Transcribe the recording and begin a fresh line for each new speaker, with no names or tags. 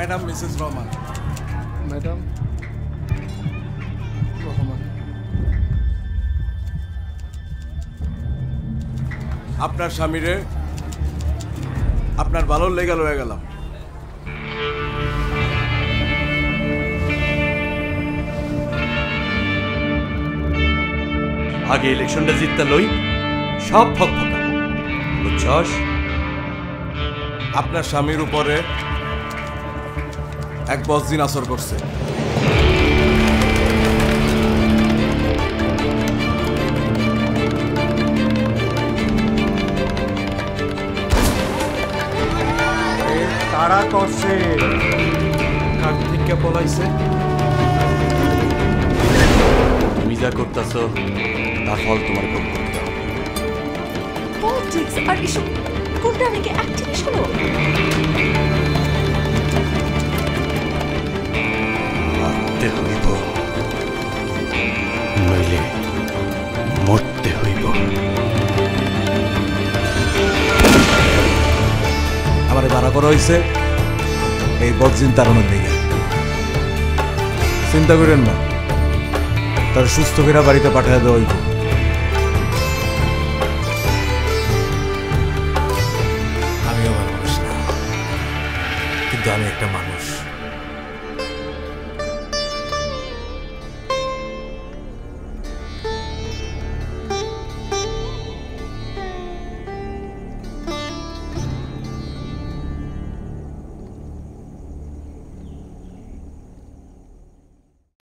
Madam Mrs Rahman.
Madam Rahman.
আপনার স্বামীরে আপনার ভালো লেগে লয়ে গেলাম।
আগে ইলেকশনটা জিততে লই, সব ফক ফকা বুঝছস?
আপনার স্বামীর উপরে এক বসদিন আসর করছে।
তারা করছে
কার থেকে পলাইছে?
তুমি যা করতেছ তার ফল তোমার ভোগ করতে হবে।
পলিটিক্স আর এসব কোনটা নাকি অ্যাক্টিভ শোনো?
মারতে হইব নইলে মরতে হইব।
আমার ভাড়া করা হয়েছে এই বদজিন তাড়ানোর দিকে। চিন্তা করেন না, তার সুস্থ ফেরা বাড়িতে পাঠিয়ে দেওয়া হইব।